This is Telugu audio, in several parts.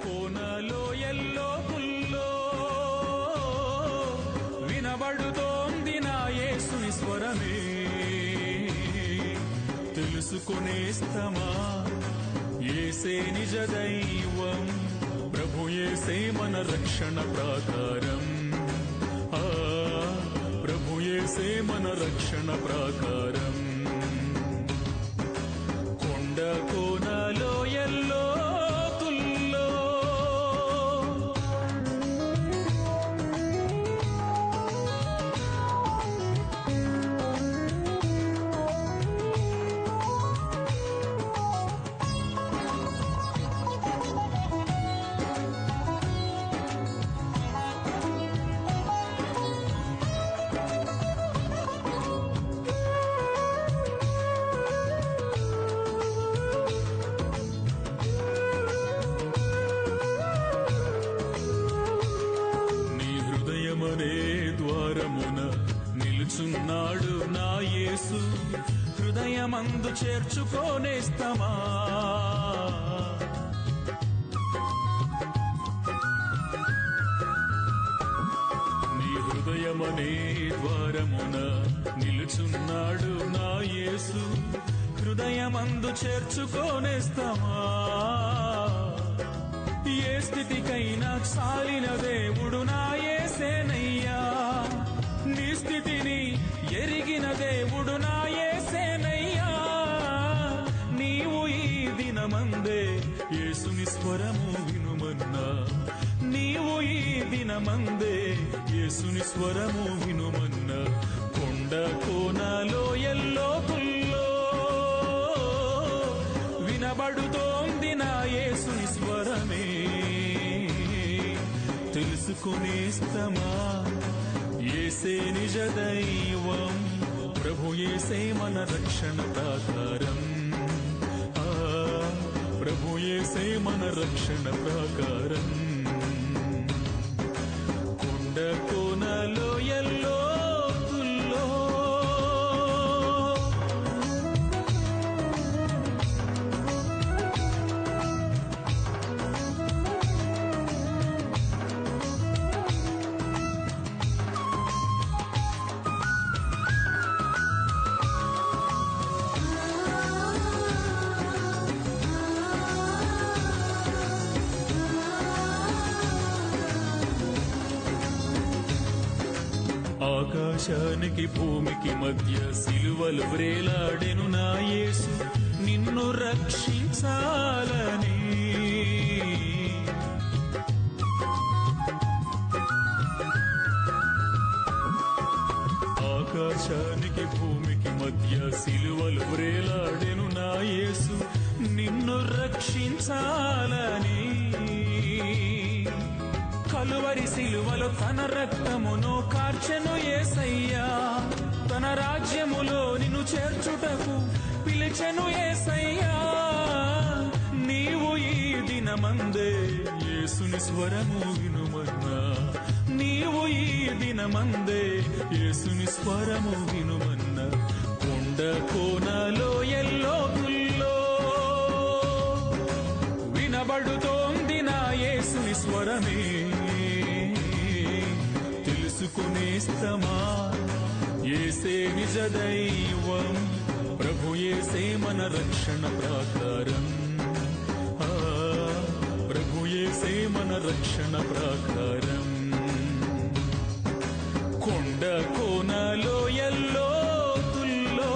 కోనలో ఎల్లో పుల్లో వినబడుతోంది నా యేసుని స్వరమే. తెలుసుకునేస్తమా యేసే నిజ దైవం, ప్రభు యేసే మన రక్షణ ప్రాకారం. ప్రభు యేసే మన రక్షణ ప్రాకారం. కొండ కోనలో ఎల్లో పుల్లో ద్వారమున నిలుచున్నాడు నా యేసు, హృదయమందు చేర్చుకోనేస్తమా. నీ హృదయమనే ద్వారమున నిలుచున్నాడు నా యేసు, హృదయమందు చేర్చుకోనేస్తమా. ఏ స్థితికైనా చాలిన దేవుడు నా యేసేనయ్యా, నీ స్థితిని ఎరిగిన దేవుడు నా యేసేనయ్యా. నీవు ఈ దినమందే యేసుని స్వరము వినుమన్నా, నీవు ఈ దినమందే యేసుని స్వరము వినుమన్నా. కొండ కోనలో ఎల్లో పుల్లో వినబడుతోంది నా యేసుని స్వరమే. తెలుసుకునేస్తమా యేసే నిజ దైవం, ప్రభు యేసే మన రక్షణ ప్రాకారం. ప్రభు యేసే మన రక్షణ ప్రాకారం. కొండ కోనలో ఎల్లో పుల్లో ఆకాశానికి భూమికి మధ్య సిలువలు వ్రేలాడెను నా యేసు, నిన్ను రక్షించాలని. ఆకాశానికి భూమికి మధ్య సిలువలు వ్రేలాడెను నా యేసు, నిన్ను రక్షించాలని. కలువరి సిలువలో తన రక్తమును కార్చెను యేసయ్యా, తన రాజ్యములో నిన్ను చేర్చుటకు పిలిచెను యేసయ్యా. నీవు ఈ దినమందే యేసుని స్వరము వినుమన్నా, నీవు ఈ దినమందే యేసుని స్వరము వినుమన్నా. కొండ కోనలో ఎల్లో పుల్లో వినబడుతోంది నా యేసుని స్వరమే. తెలుసుకునేస్తమా యేసే నిజ దైవం, ప్రభు యేసే మన రక్షణ ప్రాకారం. ప్రభు యేసే మన రక్షణ ప్రాకారం. కొండ కోనలో ఎల్లో పుల్లో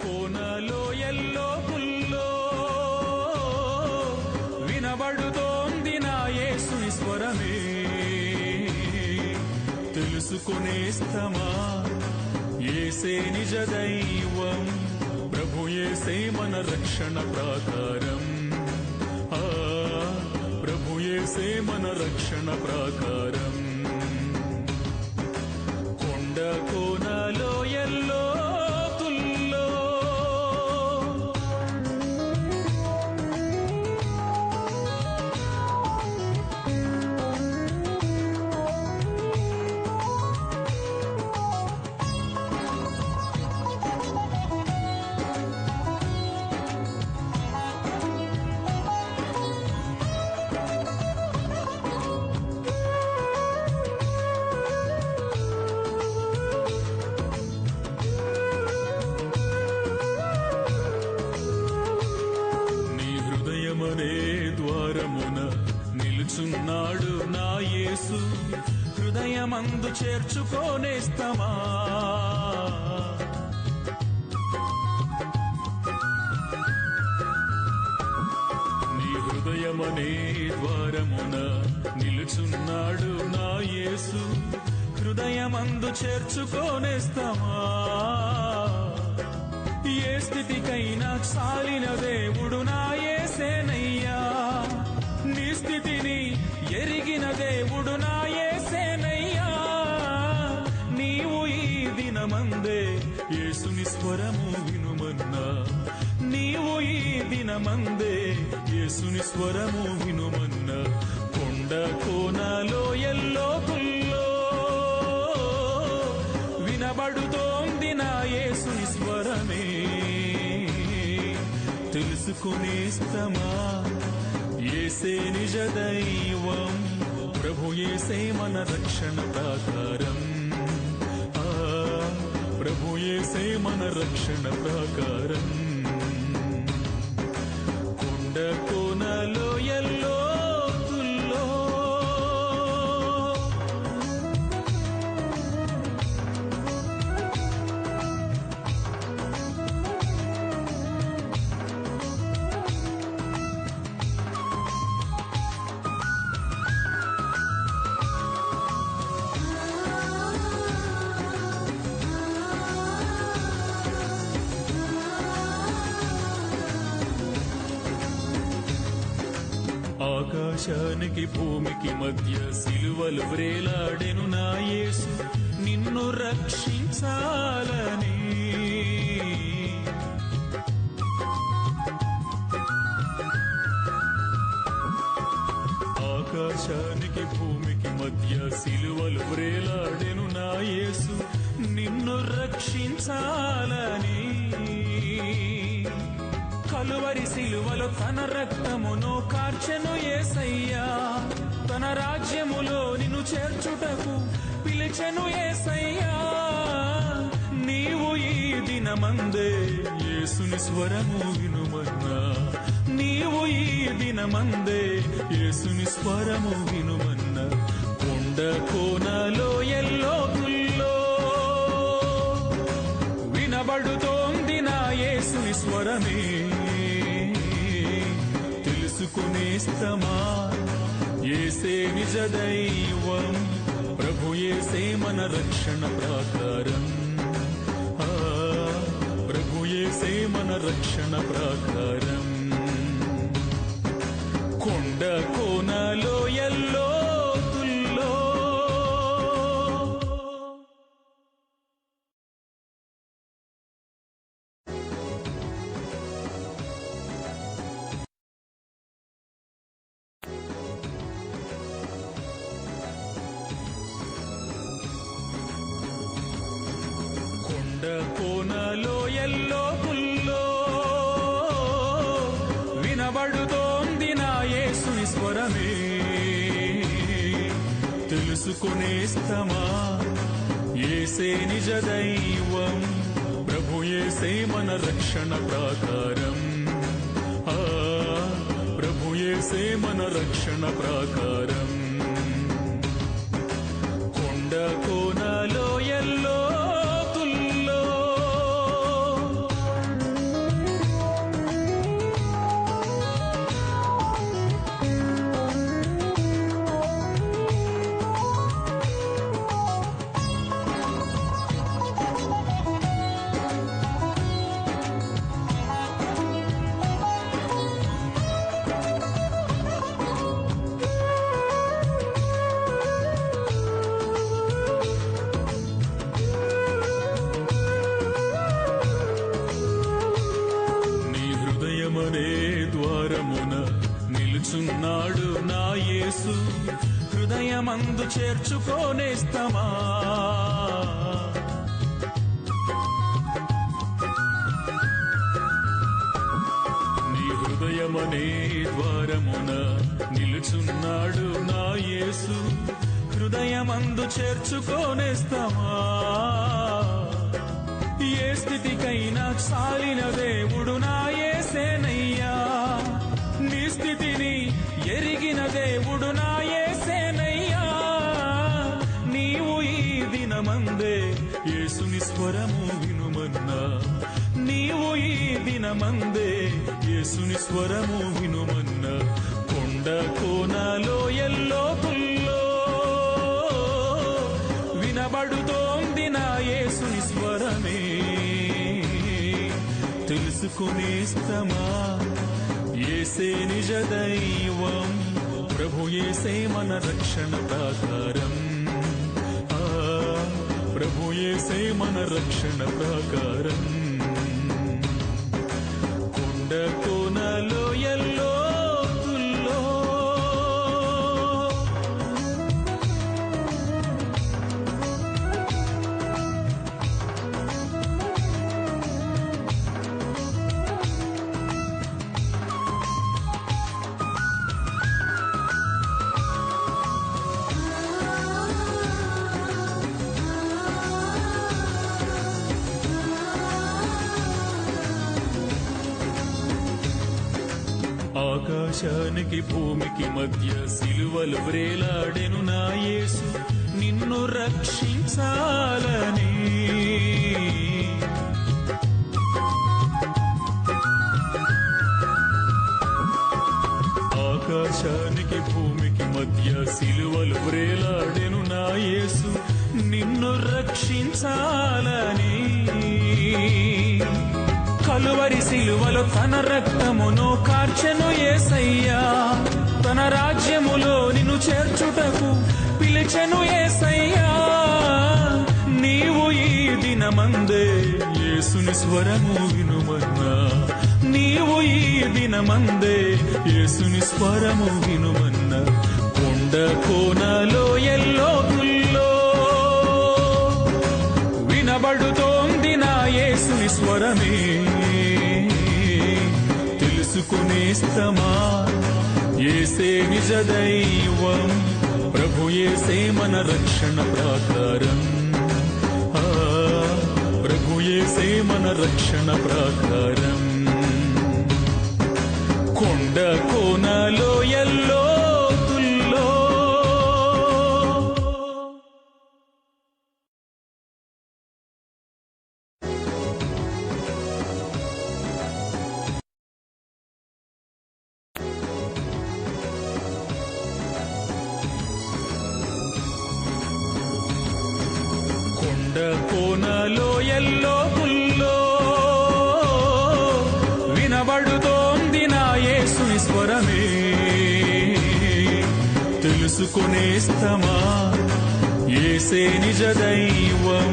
కోనలో ఎల్లో పుల్లో వినబడుతోంది నా యేసుని స్వరమే. తెలుసుకునేస్తమా యేసే నిజ దైవం, ప్రభు యేసే మన రక్షణ ప్రాకారం. ప్రభు యేసే మన రక్షణ ప్రాకారం. కొండ కోనలో ఎల్లో పుల్లో హృదయమందు చేర్చుకోనేస్తమా. నీ హృదయమనే ద్వారమున నిలుచున్నాడు నా యేసు, హృదయమందు చేర్చుకోనేస్తమా. ఏ స్థితికైనా చాలిన దేవుడు నా యేసేనయ్యా, నీ స్థితిని ఎరిగిన దేవుడు నా యేసేనయ్యా. నీవు ఈ దినమందే యేసుని స్వరము వినుమన్నా, నీవు ఈ దినమందే యేసుని స్వరము వినుమన్నా. కొండ కోనలో ఎల్లోతుల్లో వినబడుతోంది నా యేసుని స్వరమే. తెలుసుకునేస్తమా యేసే నిజ దైవం, ప్రభు యేసే మన రక్షణ ప్రాకారం. ప్రభు యేసే మన రక్షణ ప్రాకారం. కొండ కోనలో ఎల్లోతుల్లో ఆకాశానికి భూమికి మధ్య సిలువలు వ్రేలాడెను నా యేసు, నిన్ను రక్షించాలని. ఆకాశానికి భూమికి మధ్య సిలువలు వ్రేలాడెను నా యేసు, నిన్ను రక్షించాలని. కలువరి సిలువలో తన రక్తమును కార్చెను యేసయ్యా, తన రాజ్యములో నిన్ను చేర్చుటకు పిలిచెను యేసయ్యా. నీవు ఈ దినమందే యేసుని స్వరము వినుమన్నా, నీవు ఈ దినమందే యేసుని స్వరము వినుమన్నా. కొండ కోనలో ఎల్లోతుల్లో వినబడుతోంది నా యేసుని స్వరమే. తెలుసుకునేస్తమా యేసే నిజ దైవం, ప్రభు యేసే మన రక్షణ ప్రాకారం. ప్రభు యేసే మన రక్షణ ప్రాకారం. కొండ కోనలో ఎల్లోతుల్లో కోనలో ఎల్లోతుల్లో వినబడుతోంది నా యేసుని స్వరమే. తెలుసుకునేస్తమా యేసే నిజ దైవం, ప్రభు యేసే మన రక్షణ ప్రాకారం. ప్రభు యేసే మన రక్షణ ప్రాకారం. కొండ కోనలో ఎల్లో ద్వారమున నిలుచున్నాడు నా యేసు, హృదయమందు చేర్చుకోనేస్తమా. నీ హృదయమనే ద్వారమున నిలుచున్నాడు నా యేసు, హృదయమందు చేర్చుకోనేస్తమా. ఏ స్థితికైనా చాలిన దేవుడు నా యేసేనయ్యా, నీ స్థితిని ఎరిగిన దేవుడు నా యేసేనయ్యా. దినమందే యేసుని స్వరము వినుమన్నా, నీవు ఈ దినమందే యేసుని స్వరము వినుమన్నా, కొండ కోనలో ఎల్లోతుల్లో వినబడుతోంది నా యేసుని స్వరమే. తెలుసుకునేస్తమా యేసే నిజ దైవం, ప్రభు యేసే మన రక్షణ ప్రాకారం. ప్రభు యేసే మన రక్షణ ప్రాకారం. కొండ కోనలో ఎల్లోతుల్లో ఆకాశానికి భూమికి మధ్య సిలువలు వ్రేలాడెను నా యేసు నిన్ను రక్షించాలని. ఆకాశానికి భూమికి మధ్య సిలువలు వ్రేలాడెను నా యేసు నిన్ను రక్షించాలని. కలువరి సిలువలో తన రక్తమును కార్చెను యేసయ్యా, తన రాజ్యములో నిన్ను చేర్చుటకు పిలిచెను యేసయ్యా. నీవు ఈ దినమందే యేసుని స్వరము వినుమన్నా, నీవు ఈ దినమందే యేసుని స్వరము వినుమన్నా, కొండ కోనలో ఎల్లోతుల్లో వినబడుతోంది నా యేసుని స్వరమే. తెలుసుకునేస్తమా యేసే నిజ దైవం, ప్రభు యేసే మన రక్షణ ప్రాకారం. ప్రభు యేసే మన రక్షణ ప్రాకారం. కొండ కోనలో ఎల్లోతుల్లో కోనలో ఎల్లోతుల్లో వినబడుతోంది నా యేసుని స్వరమే. తెలుసుకునేస్తమా యేసే నిజ దైవం,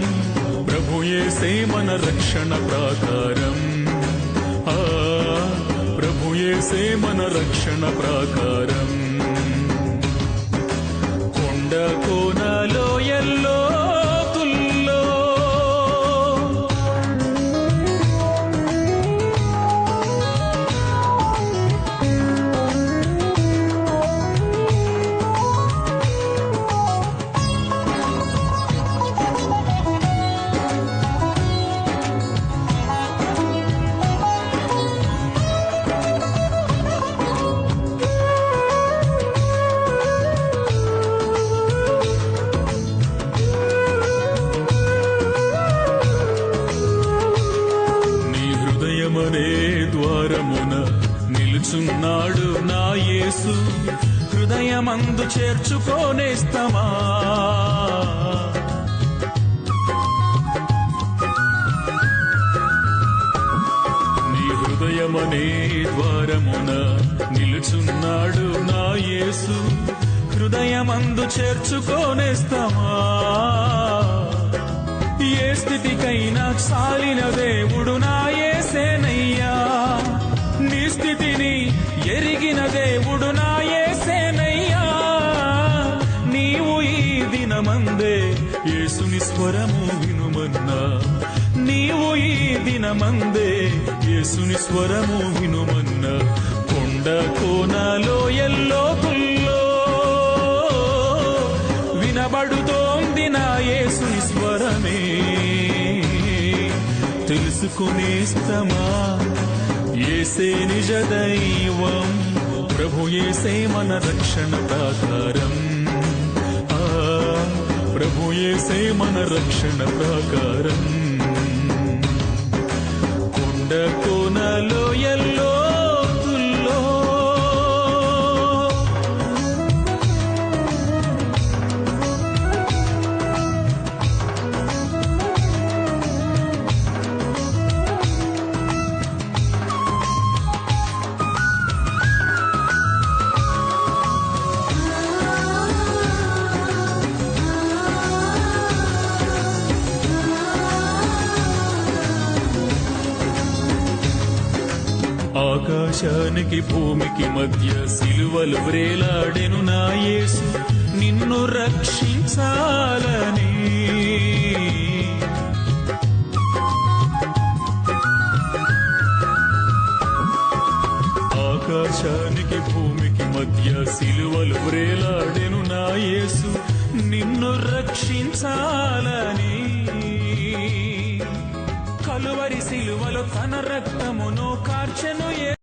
ప్రభు యేసే మన రక్షణ ప్రాకారం. ప్రభు యేసే మన రక్షణ ప్రాకారం. కొండ కోనలో ఎల్లో ద్వారమున నిలుచున్నాడు నా యేసు, హృదయమందు చేర్చుకోనేస్తమా. నీ హృదయమనే ద్వారమున నిలుచున్నాడు నా యేసు, హృదయమందు చేర్చుకోనేస్తమా. ఏ స్థితికైనా చాలిన దేవుడు నా యేసేనయ్యా, నీ స్థితిని ఎరిగిన దేవుడు నా యేసేనయ్యా. నీవు ఈ దినమందే యేసుని స్వరము వినుమన్నా, నీవు ఈ దినమందే యేసుని స్వరము వినుమన్నా, కొండ కోనలో ఎల్లోతుల్లో వినబడుతోంది నా యేసుని స్వరమే. తెలుసుకునేస్తమా యేసే నిజ దైవం, ప్రభు యేసే మన రక్షణ ప్రాకారం. ప్రభు యేసే మన రక్షణ ప్రాకారం. కొండ కోనలో ఎల్లోతుల్లో ఆకాశానికి భూమికి మధ్య సిలువలు వ్రేలాడెను నా యేసు నిన్ను రక్షించాలని. ఆకాశానికి భూమికి మధ్య సిలువలు వ్రేలాడెను నా యేసు నిన్ను రక్షించాలని. కలువరి సిలువలో తన రక్తమును కార్చెను.